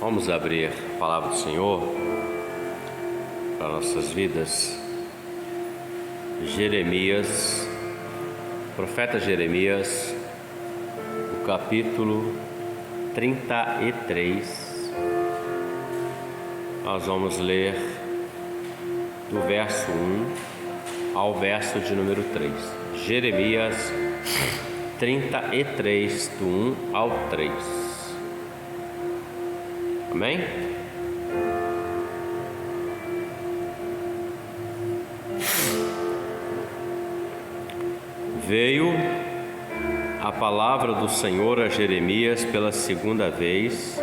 Vamos abrir a palavra do Senhor para nossas vidas. Jeremias, profeta Jeremias, o capítulo 33. Nós vamos ler do verso 1 ao verso de número 3. Jeremias 33, do 1 ao 3. Amém? Veio a palavra do Senhor a Jeremias pela segunda vez,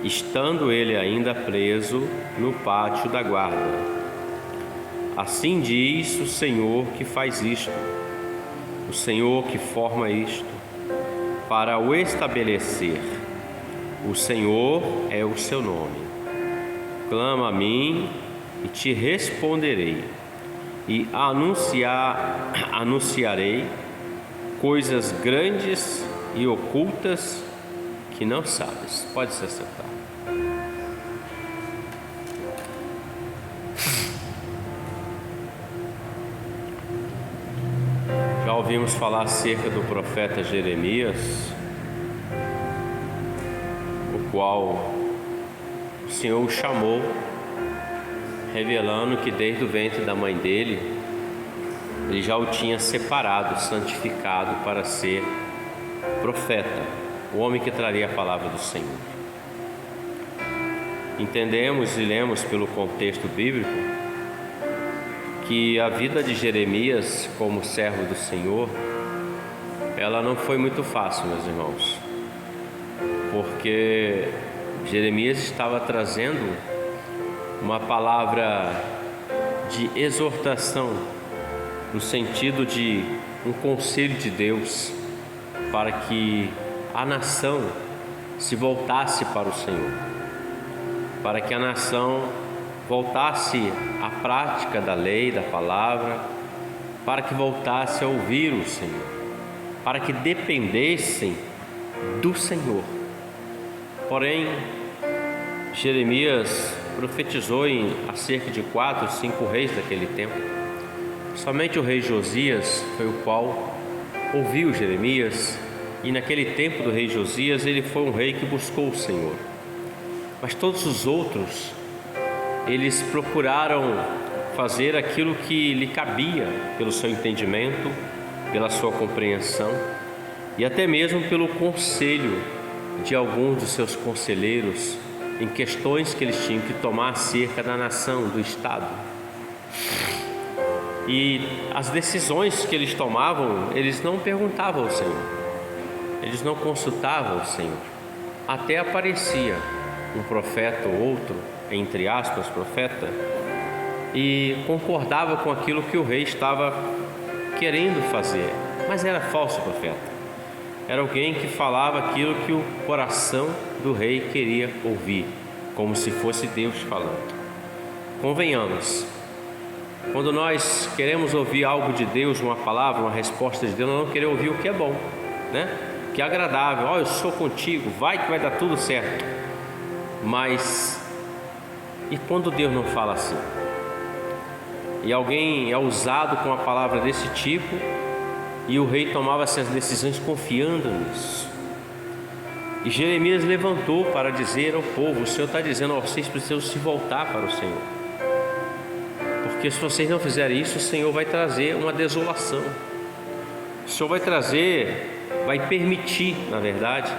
estando ele ainda preso no pátio da guarda. Assim diz o Senhor que faz isto, o Senhor que forma isto, para o estabelecer. O Senhor é o seu nome. Clama a mim e te responderei, e anunciarei coisas grandes e ocultas que não sabes. Pode se sentar. Já ouvimos falar acerca do profeta Jeremias, o qual o Senhor o chamou, revelando que desde o ventre da mãe dele, ele já o tinha separado, santificado para ser profeta, o homem que traria a palavra do Senhor. Entendemos e lemos pelo contexto bíblico que a vida de Jeremias como servo do Senhor, ela não foi muito fácil, meus irmãos, porque Jeremias estava trazendo uma palavra de exortação, no sentido de um conselho de Deus para que a nação se voltasse para o Senhor, para que a nação voltasse à prática da lei, da palavra, para que voltasse a ouvir o Senhor, para que dependessem do Senhor. Porém, Jeremias profetizou acerca de 4 ou 5 reis daquele tempo. Somente o rei Josias foi o qual ouviu Jeremias, e naquele tempo do rei Josias ele foi um rei que buscou o Senhor. Mas todos os outros, eles procuraram fazer aquilo que lhe cabia pelo seu entendimento, pela sua compreensão e até mesmo pelo conselho de alguns dos seus conselheiros em questões que eles tinham que tomar acerca da nação, do Estado. E as decisões que eles tomavam, eles não perguntavam ao Senhor, eles não consultavam o Senhor. Até aparecia um profeta ou outro, entre aspas, profeta, e concordava com aquilo que o rei estava querendo fazer, mas era falso profeta. Era alguém que falava aquilo que o coração do rei queria ouvir, como se fosse Deus falando. Convenhamos, quando nós queremos ouvir algo de Deus, uma palavra, uma resposta de Deus, nós não queremos ouvir o que é bom, né? Que é agradável. Eu sou contigo, vai que vai dar tudo certo. Mas e quando Deus não fala assim? E alguém é usado com uma palavra desse tipo, e o rei tomava essas decisões confiando nisso. E Jeremias levantou para dizer ao povo: o Senhor está dizendo, vocês precisam se voltar para o Senhor, porque se vocês não fizerem isso, o Senhor vai trazer uma desolação. O Senhor vai permitir, na verdade,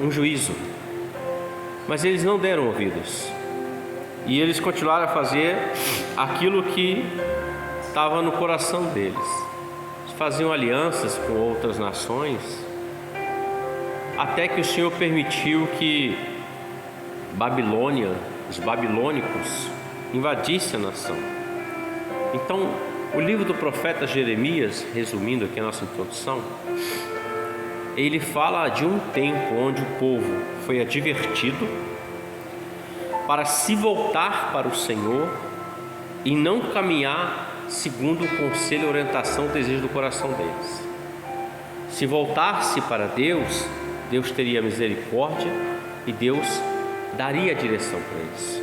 um juízo. Mas eles não deram ouvidos, e eles continuaram a fazer aquilo que estava no coração deles. Faziam alianças com outras nações, até que o Senhor permitiu que Babilônia, os babilônicos, invadissem a nação. Então, o livro do profeta Jeremias, resumindo aqui a nossa introdução, ele fala de um tempo onde o povo foi advertido para se voltar para o Senhor e não caminhar segundo o conselho, a orientação, o desejo do coração deles. Se voltasse para Deus, Deus teria misericórdia e Deus daria a direção para eles.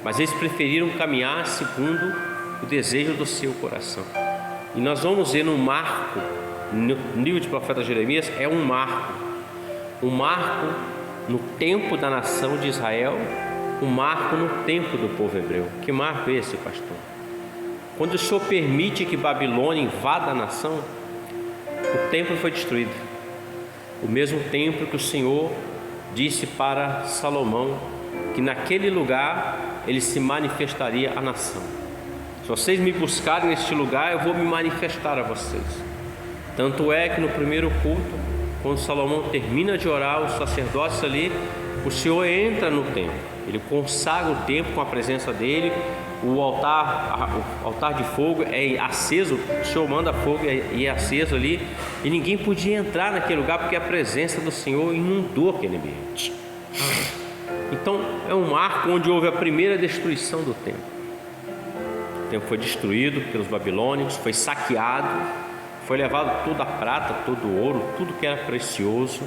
Mas eles preferiram caminhar segundo o desejo do seu coração. E nós vamos ver no marco, no livro de profeta Jeremias, é um marco no tempo da nação de Israel, um marco no tempo do povo hebreu. Que marco é esse, pastor? Quando o Senhor permite que Babilônia invada a nação, o templo foi destruído. O mesmo templo que o Senhor disse para Salomão que naquele lugar ele se manifestaria à nação. Se vocês me buscarem neste lugar, eu vou me manifestar a vocês. Tanto é que no primeiro culto, quando Salomão termina de orar, os sacerdotes ali, o Senhor entra no templo, ele consagra o templo com a presença dele. O altar de fogo é aceso, o Senhor manda fogo e é aceso ali, e ninguém podia entrar naquele lugar porque a presença do Senhor inundou aquele ambiente. Então é um marco onde houve a primeira destruição do templo. O templo foi destruído pelos babilônicos, foi saqueado, foi levado toda a prata, todo o ouro, tudo que era precioso,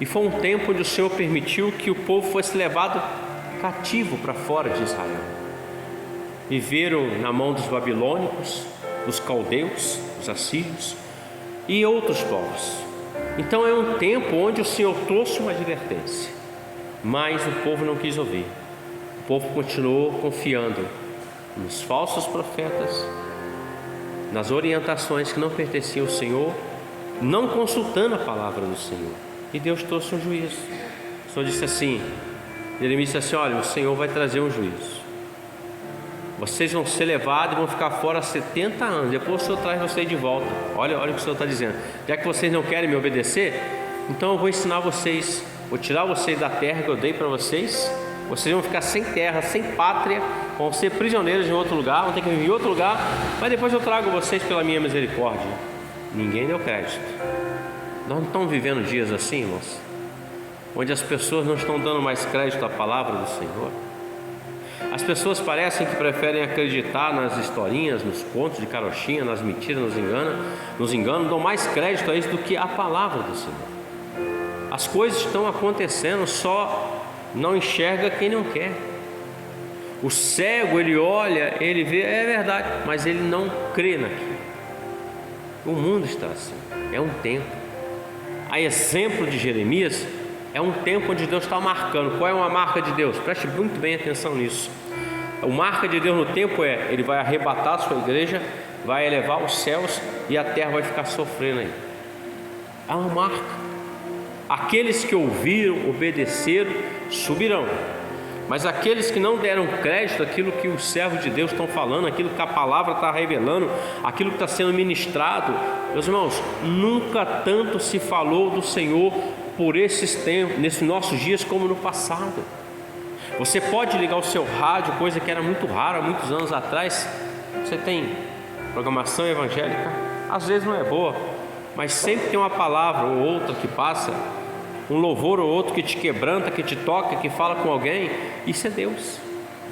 e foi um tempo onde o Senhor permitiu que o povo fosse levado cativo para fora de Israel. Viveram na mão dos babilônicos, dos caldeus, dos assírios e outros povos. Então é um tempo onde o Senhor trouxe uma advertência, mas o povo não quis ouvir. O povo continuou confiando nos falsos profetas, nas orientações que não pertenciam ao Senhor, não consultando a palavra do Senhor. E Deus trouxe um juízo. O Senhor disse assim, Jeremias disse assim: olha, o Senhor vai trazer um juízo. Vocês vão ser levados e vão ficar fora 70 anos. Depois o Senhor traz vocês de volta. Olha o que o Senhor está dizendo. Já que vocês não querem me obedecer, então eu vou ensinar vocês. Vou tirar vocês da terra que eu dei para vocês. Vocês vão ficar sem terra, sem pátria. Vão ser prisioneiros em outro lugar. Vão ter que viver em outro lugar. Mas depois eu trago vocês pela minha misericórdia. Ninguém deu crédito. Nós não estamos vivendo dias assim, irmãos, onde as pessoas não estão dando mais crédito à palavra do Senhor. As pessoas parecem que preferem acreditar nas historinhas, nos contos de carochinha, nas mentiras, nos enganos, dão mais crédito a isso do que a palavra do Senhor. As coisas estão acontecendo, só não enxerga quem não quer. O cego, ele olha, ele vê, é verdade, mas ele não crê naquilo. O mundo está assim, é um tempo. A exemplo de Jeremias, é um tempo onde Deus está marcando. Qual é uma marca de Deus? Preste muito bem atenção nisso. A marca de Deus no tempo é: Ele vai arrebatar a sua igreja, vai elevar os céus e a terra vai ficar sofrendo aí. Há uma marca. Aqueles que ouviram, obedeceram, subirão. Mas aqueles que não deram crédito àquilo que os servos de Deus estão falando, aquilo que a palavra está revelando, aquilo que está sendo ministrado, meus irmãos, nunca tanto se falou do Senhor por esses tempos, nesses nossos dias, como no passado. Você pode ligar o seu rádio, coisa que era muito rara há muitos anos atrás. Você tem programação evangélica, às vezes não é boa, mas sempre tem uma palavra ou outra que passa, um louvor ou outro que te quebranta, que te toca, que fala com alguém. Isso é Deus,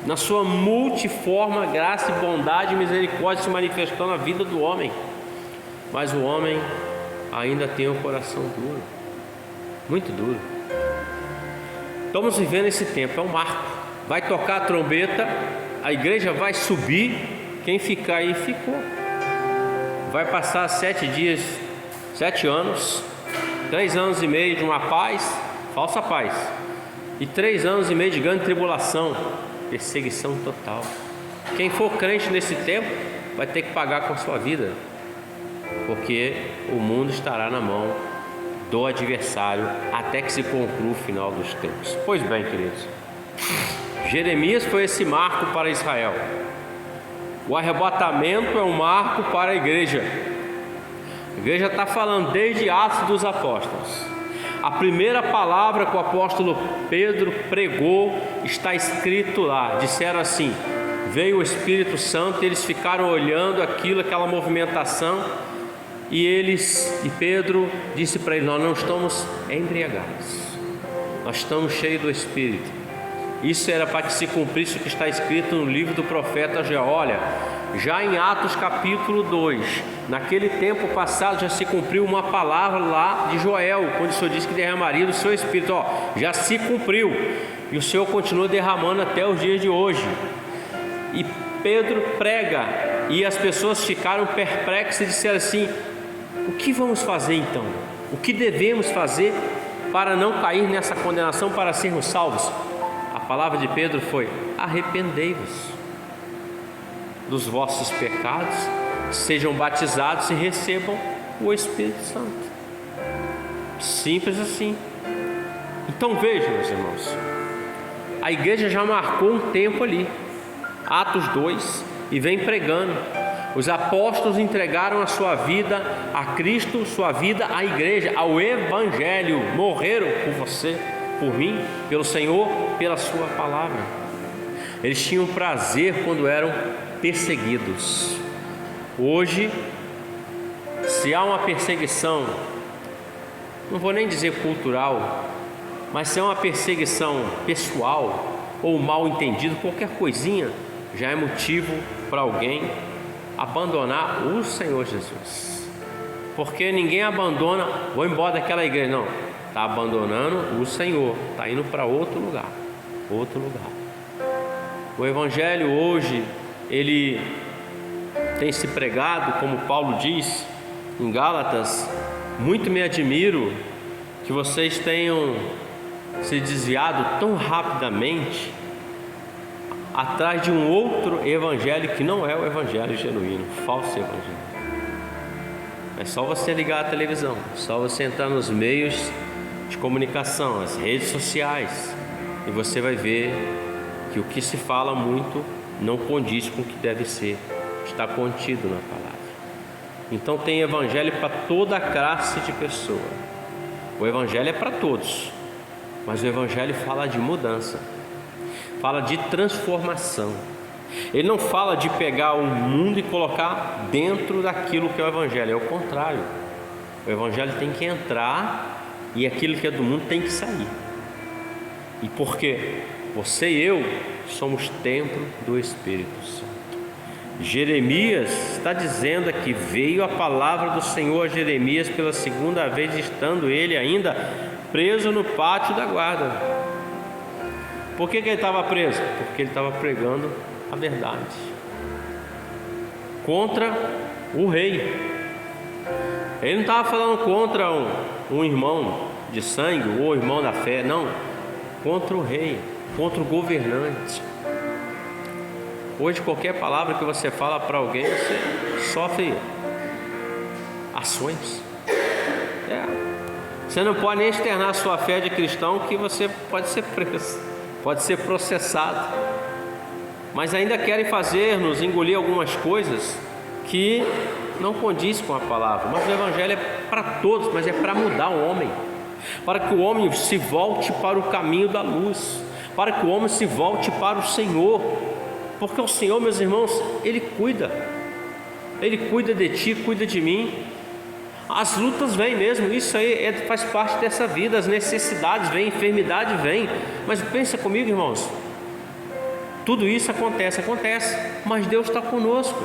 na sua multiforme graça e bondade e misericórdia se manifestando na vida do homem. Mas o homem ainda tem um coração duro, muito duro. Estamos vivendo esse tempo, é um marco. Vai tocar a trombeta, a igreja vai subir, quem ficar aí ficou. Vai passar 7 dias, 7 anos, 3 anos e meio de uma paz, falsa paz, e 3 anos e meio de grande tribulação, perseguição total. Quem for crente nesse tempo vai ter que pagar com a sua vida, porque o mundo estará na mão do adversário até que se conclua o final dos tempos. Pois bem, queridos, Jeremias foi esse marco para Israel. O arrebatamento é um marco para a igreja. A igreja está falando desde Atos dos Apóstolos. A primeira palavra que o apóstolo Pedro pregou está escrito lá. Disseram assim: veio o Espírito Santo, e eles ficaram olhando aquilo, aquela movimentação, e Pedro disse para eles: nós não estamos embriagados, nós estamos cheios do Espírito. Isso era para que se cumprisse o que está escrito no livro do profeta Joel: olha, já em Atos capítulo 2, naquele tempo passado já se cumpriu uma palavra lá de Joel, quando o Senhor disse que derramaria do seu Espírito. Já se cumpriu, e o Senhor continua derramando até os dias de hoje. E Pedro prega, e as pessoas ficaram perplexas e disseram assim: o que vamos fazer então? O que devemos fazer para não cair nessa condenação, para sermos salvos? A palavra de Pedro foi: arrependei-vos dos vossos pecados, sejam batizados e recebam o Espírito Santo. Simples assim. Então vejam, meus irmãos, a igreja já marcou um tempo ali, Atos 2, e vem pregando. Os apóstolos entregaram a sua vida a Cristo, sua vida à igreja, ao Evangelho. Morreram por você, por mim, pelo Senhor, pela sua palavra. Eles tinham prazer quando eram perseguidos. Hoje, se há uma perseguição, não vou nem dizer cultural, mas se é uma perseguição pessoal ou mal entendido, qualquer coisinha já é motivo para alguém abandonar o Senhor Jesus. Porque ninguém abandona, vou embora daquela igreja, não, está abandonando o Senhor, está indo para outro lugar. O Evangelho hoje, ele tem se pregado, como Paulo diz em Gálatas: muito me admiro que vocês tenham se desviado tão rapidamente atrás de um outro evangelho que não é o evangelho genuíno, falso evangelho. É só você ligar a televisão, é só você entrar nos meios de comunicação, as redes sociais, e você vai ver que o que se fala muito não condiz com o que deve ser, está contido na palavra. Então tem evangelho para toda a classe de pessoa. O evangelho é para todos, mas o evangelho fala de mudança, fala de transformação. Ele não fala de pegar o mundo e colocar dentro daquilo que é o evangelho, é o contrário. O evangelho tem que entrar e aquilo que é do mundo tem que sair. E por quê? Você e eu somos templo do Espírito Santo. Jeremias está dizendo aqui: veio a palavra do Senhor a Jeremias pela segunda vez, estando ele ainda preso no pátio da guarda. Por que ele estava preso? Porque ele estava pregando a verdade contra o rei. Ele não estava falando contra um irmão de sangue ou irmão da fé, não, contra o rei, contra o governante. Hoje qualquer palavra que você fala para alguém, você sofre ações. Você não pode nem externar a sua fé de cristão, que você pode ser preso, pode ser processado. Mas ainda querem fazer-nos engolir algumas coisas que não condiz com a palavra. Mas o evangelho é para todos, mas é para mudar o homem, para que o homem se volte para o caminho da luz, para que o homem se volte para o Senhor. Porque o Senhor, meus irmãos, Ele cuida de ti, cuida de mim. As lutas vêm mesmo, isso aí faz parte dessa vida. As necessidades vêm, enfermidade vem. Mas pensa comigo, irmãos, tudo isso acontece, mas Deus está conosco.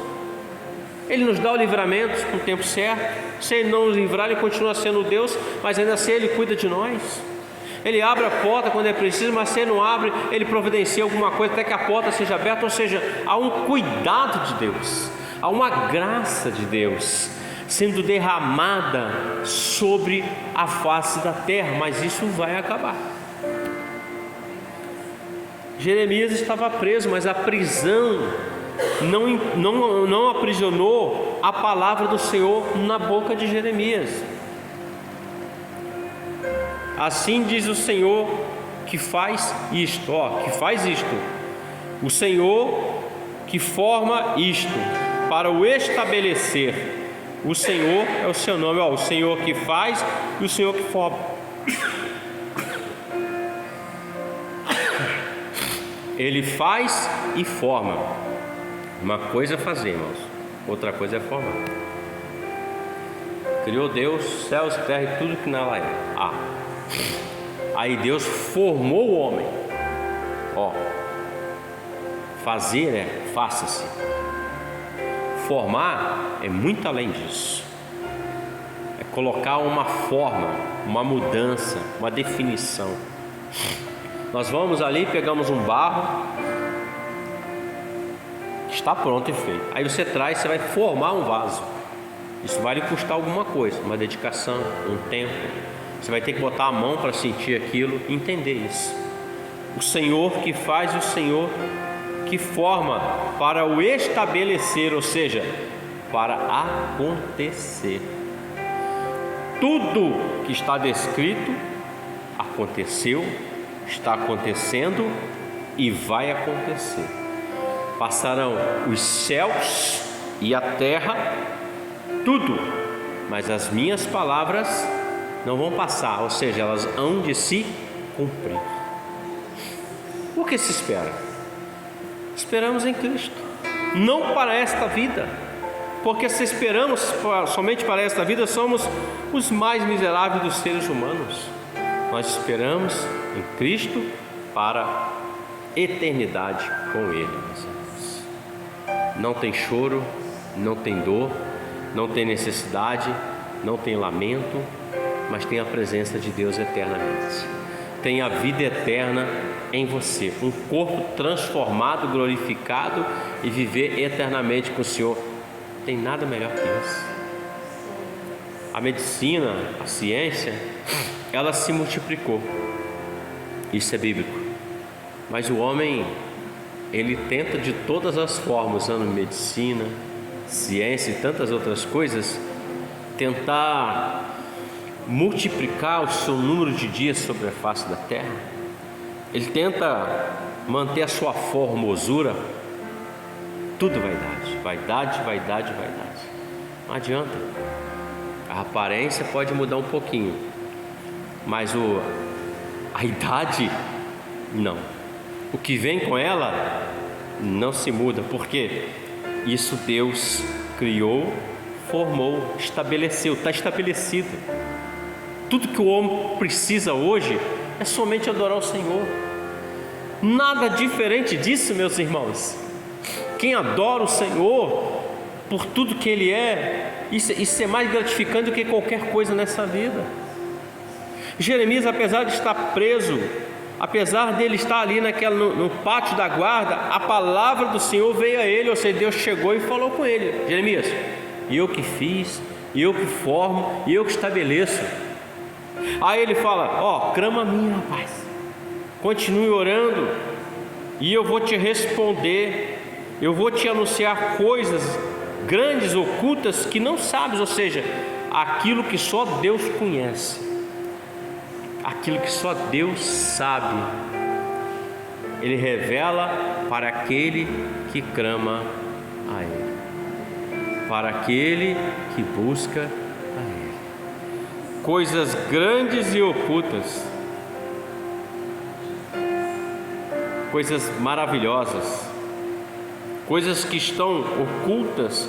Ele nos dá o livramento no tempo certo. Se Ele não nos livrar, Ele continua sendo Deus, mas ainda assim Ele cuida de nós. Ele abre a porta quando é preciso, mas se Ele não abre, Ele providencia alguma coisa até que a porta seja aberta. Ou seja, há um cuidado de Deus, há uma graça de Deus sendo derramada sobre a face da terra, mas isso vai acabar. Jeremias estava preso, mas a prisão não aprisionou a palavra do Senhor na boca de Jeremias. Assim diz o Senhor que faz isto, o Senhor que forma isto para o estabelecer. O Senhor é o seu nome, o Senhor que faz e o Senhor que forma. Ele faz e forma. Uma coisa é fazer, irmãos, outra coisa é formar. Criou Deus, céus, terra e tudo que nela é. Aí Deus formou o homem. Fazer é faça-se. formar é muito além disso. É colocar uma forma, uma mudança, uma definição. Nós vamos ali, pegamos um barro, está pronto e feito. Aí você traz, você vai formar um vaso. Isso vai lhe custar alguma coisa, uma dedicação, um tempo. Você vai ter que botar a mão para sentir aquilo e entender isso. O Senhor que faz e o Senhor que forma para o estabelecer, ou seja, para acontecer. Tudo que está descrito aconteceu, está acontecendo e vai acontecer. Passarão os céus e a terra, tudo, mas as minhas palavras não vão passar, ou seja, elas hão de se cumprir. O que se espera? Esperamos em Cristo, não para esta vida, porque se esperamos somente para esta vida, somos os mais miseráveis dos seres humanos. Nós esperamos em Cristo para a eternidade com Ele. Não tem choro, não tem dor, não tem necessidade, não tem lamento, mas tem a presença de Deus eternamente. Tem a vida eterna em você, um corpo transformado, glorificado e viver eternamente com o Senhor. Não tem nada melhor que isso. A medicina, a ciência, ela se multiplicou. Isso é bíblico. Mas o homem, ele tenta de todas as formas, usando medicina, ciência e tantas outras coisas, tentar multiplicar o seu número de dias sobre a face da terra. Ele tenta manter a sua formosura. Tudo vaidade, vaidade, vaidade, vaidade. Não adianta. A aparência pode mudar um pouquinho, mas a idade, não. O que vem com ela não se muda, porque isso Deus criou, formou, estabeleceu, está estabelecido. Tudo que o homem precisa hoje é somente adorar o Senhor. Nada diferente disso, meus irmãos. Quem adora o Senhor por tudo que Ele é, isso é mais gratificante do que qualquer coisa nessa vida. Jeremias, apesar de estar preso, apesar dele estar ali no pátio da guarda, a palavra do Senhor veio a ele, ou seja, Deus chegou e falou com ele: Jeremias, eu que fiz, eu que formo, eu que estabeleço. Aí ele fala: clama a mim, rapaz, continue orando e eu vou te responder, eu vou te anunciar coisas grandes, ocultas, que não sabes, ou seja, aquilo que só Deus conhece, aquilo que só Deus sabe, Ele revela para aquele que clama a Ele, para aquele que busca a Ele. Coisas grandes e ocultas, coisas maravilhosas, coisas que estão ocultas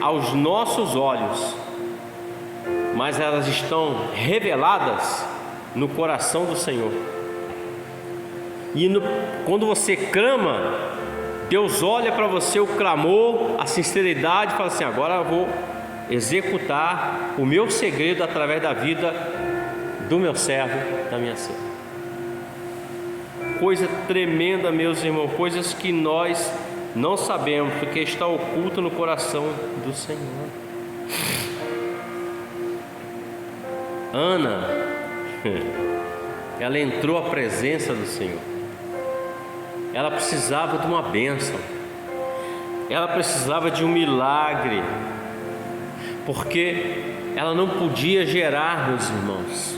aos nossos olhos, mas elas estão reveladas no coração do Senhor. E quando você clama, Deus olha para você o clamor, a sinceridade, e fala assim: agora eu vou executar o meu segredo através da vida do meu servo, da minha serva. Coisa tremenda, meus irmãos, coisas que nós não sabemos, porque está oculto no coração do Senhor. Ana, ela entrou à presença do Senhor. Ela precisava de uma bênção, ela precisava de um milagre, porque ela não podia gerar, meus irmãos.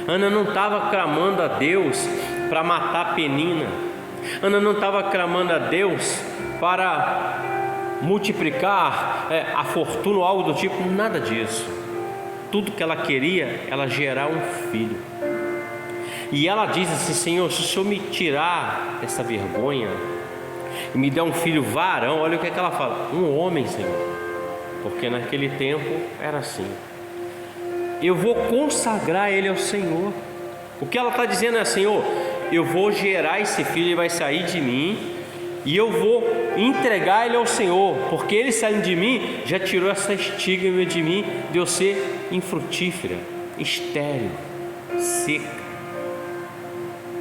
Ana não estava clamando a Deus para matar Penina. Ana não estava clamando a Deus para multiplicar a fortuna ou algo do tipo, nada disso. Tudo que ela queria, ela gerar um filho. E ela diz assim: Senhor, se o Senhor me tirar essa vergonha e me der um filho varão, olha o que ela fala: um homem, Senhor, porque naquele tempo era assim. Eu vou consagrar ele ao Senhor. O que ela está dizendo é: Senhor, eu vou gerar esse filho, ele vai sair de mim e eu vou entregar ele ao Senhor, porque ele saindo de mim, já tirou essa estigma de mim, de eu ser infrutífera, estéril, seca.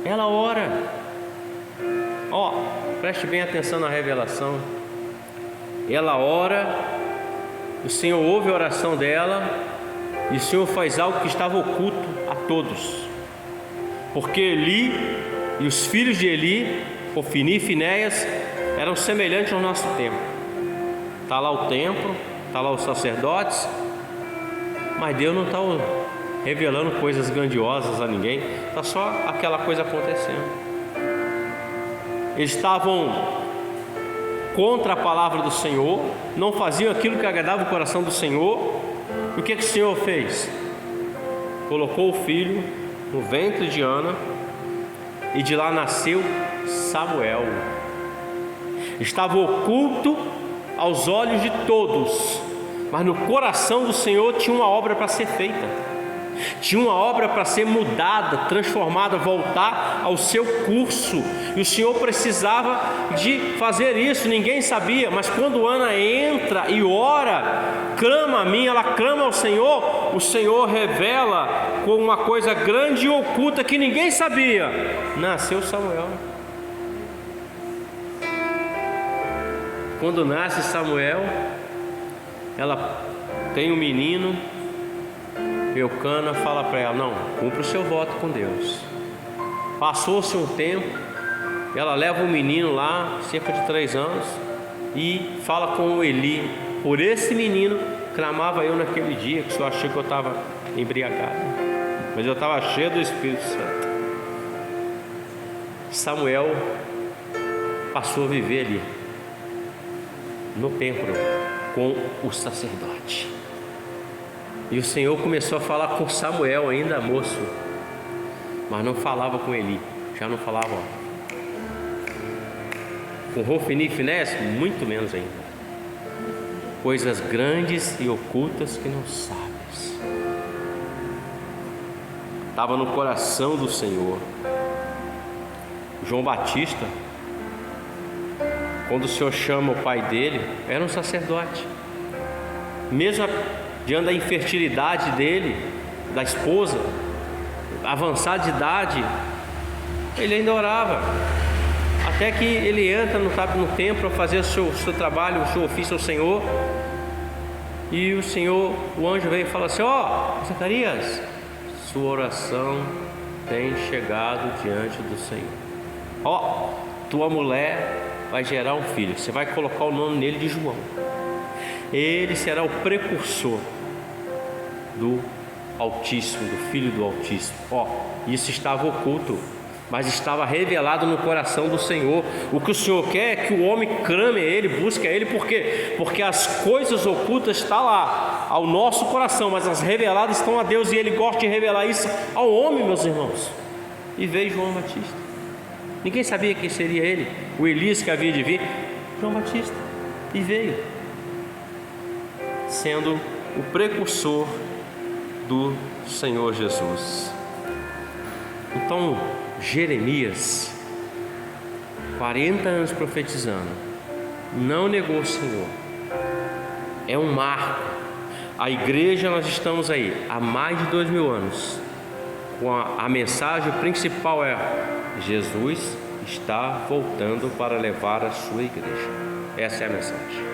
Ela ora, preste bem atenção na revelação. Ela ora, o Senhor ouve a oração dela, e o Senhor faz algo que estava oculto a todos, porque Eli e os filhos de Eli, Ofni e Finéias, eram semelhantes ao nosso tempo. Está lá o templo, está lá os sacerdotes, mas Deus não está revelando coisas grandiosas a ninguém, está só aquela coisa acontecendo. Eles estavam contra a palavra do Senhor, não faziam aquilo que agradava o coração do Senhor. E o que o Senhor fez? Colocou o filho no ventre de Ana, e de lá nasceu Samuel. Estava oculto aos olhos de todos, mas no coração do Senhor tinha uma obra para ser feita, tinha uma obra para ser mudada, transformada, voltar ao seu curso. E o Senhor precisava de fazer isso, ninguém sabia. Mas quando Ana entra e ora, clama a mim, ela clama ao Senhor, o Senhor revela com uma coisa grande e oculta que ninguém sabia: nasceu Samuel. Quando nasce Samuel, ela tem um menino. Eucana fala para ela: não, cumpra o seu voto com Deus. Passou-se um tempo, ela leva o menino lá, cerca de 3 anos, e fala com o Eli: por esse menino clamava eu naquele dia, que o senhor achou que eu estava embriagado, mas eu estava cheio do Espírito Santo. Samuel passou a viver ali no templo com o sacerdote. E o Senhor começou a falar com Samuel, ainda moço, mas não falava com Eli, já não falava. Com Ofni e Finéias, muito menos ainda. Coisas grandes e ocultas que não sabes. Estava no coração do Senhor. João Batista, quando o Senhor chama o pai dele, era um sacerdote. Mesmo diante da infertilidade dele, da esposa, avançada de idade, ele ainda orava. Até que ele entra no templo para fazer o seu trabalho, o seu ofício ao Senhor. E o Senhor, o anjo veio e fala assim: Zacarias, sua oração tem chegado diante do Senhor. Tua mulher vai gerar um filho, você vai colocar o nome nele de João. Ele será o precursor do Altíssimo, do Filho do Altíssimo. Isso estava oculto, mas estava revelado no coração do Senhor. O que o Senhor quer é que o homem clame a Ele, busque a Ele. Por quê? Porque as coisas ocultas estão lá, ao nosso coração, mas as reveladas estão a Deus, e Ele gosta de revelar isso ao homem, meus irmãos. E veio João Batista. Ninguém sabia quem seria ele, o Elias que havia de vir. João Batista. E veio, sendo o precursor do Senhor Jesus. Então, Jeremias, 40 anos profetizando, não negou o Senhor. É um marco. A igreja, nós estamos aí há mais de 2000 anos, com a mensagem principal é: Jesus está voltando para levar a sua igreja. Essa é a mensagem.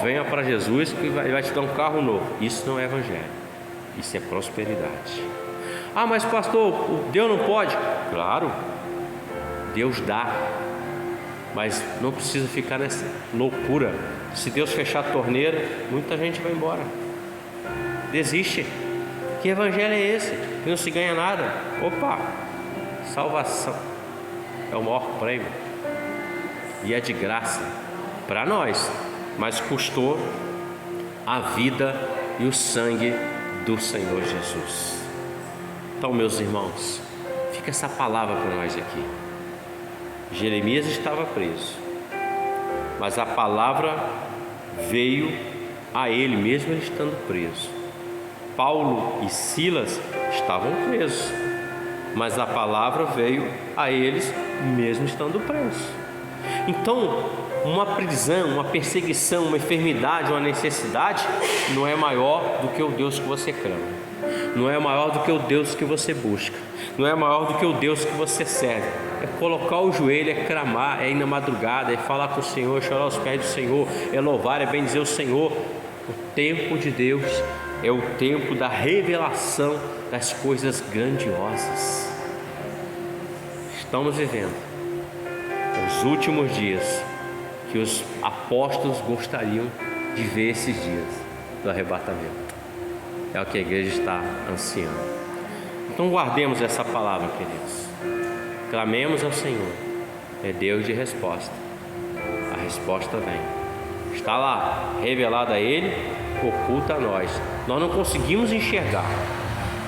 Venha para Jesus que vai te dar um carro novo. Isso não é evangelho, isso é prosperidade. Mas pastor, Deus não pode? Claro, Deus dá, mas não precisa ficar nessa loucura. Se Deus fechar a torneira, muita gente vai embora, desiste. Que evangelho é esse? Que não se ganha nada. Salvação é o maior prêmio, e é de graça para nós, mas custou a vida e o sangue do Senhor Jesus. Então, meus irmãos, fica essa palavra para nós aqui. Jeremias estava preso, mas a palavra veio a ele mesmo ele estando preso. Paulo e Silas estavam presos, mas a palavra veio a eles mesmo estando presos. Então, uma prisão, uma perseguição, uma enfermidade, uma necessidade não é maior do que o Deus que você clama, não é maior do que o Deus que você busca, não é maior do que o Deus que você serve. É colocar o joelho, é clamar, é ir na madrugada, é falar com o Senhor, é chorar aos pés do Senhor, é louvar, é bendizer o Senhor. O tempo de Deus é o tempo da revelação das coisas grandiosas. Estamos vivendo os últimos dias que os apóstolos gostariam de ver esses dias do arrebatamento. É o que a igreja está ansiando. Então guardemos essa palavra, queridos. Clamemos ao Senhor. É Deus de resposta. A resposta vem. Está lá, revelada a Ele, oculta a nós. Nós não conseguimos enxergar.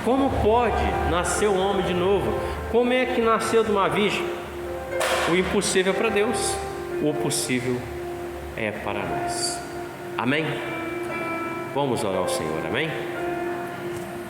Como pode nascer um homem de novo? Como é que nasceu de uma virgem? O impossível é para Deus, o possível é para nós. Amém? Vamos orar ao Senhor, amém?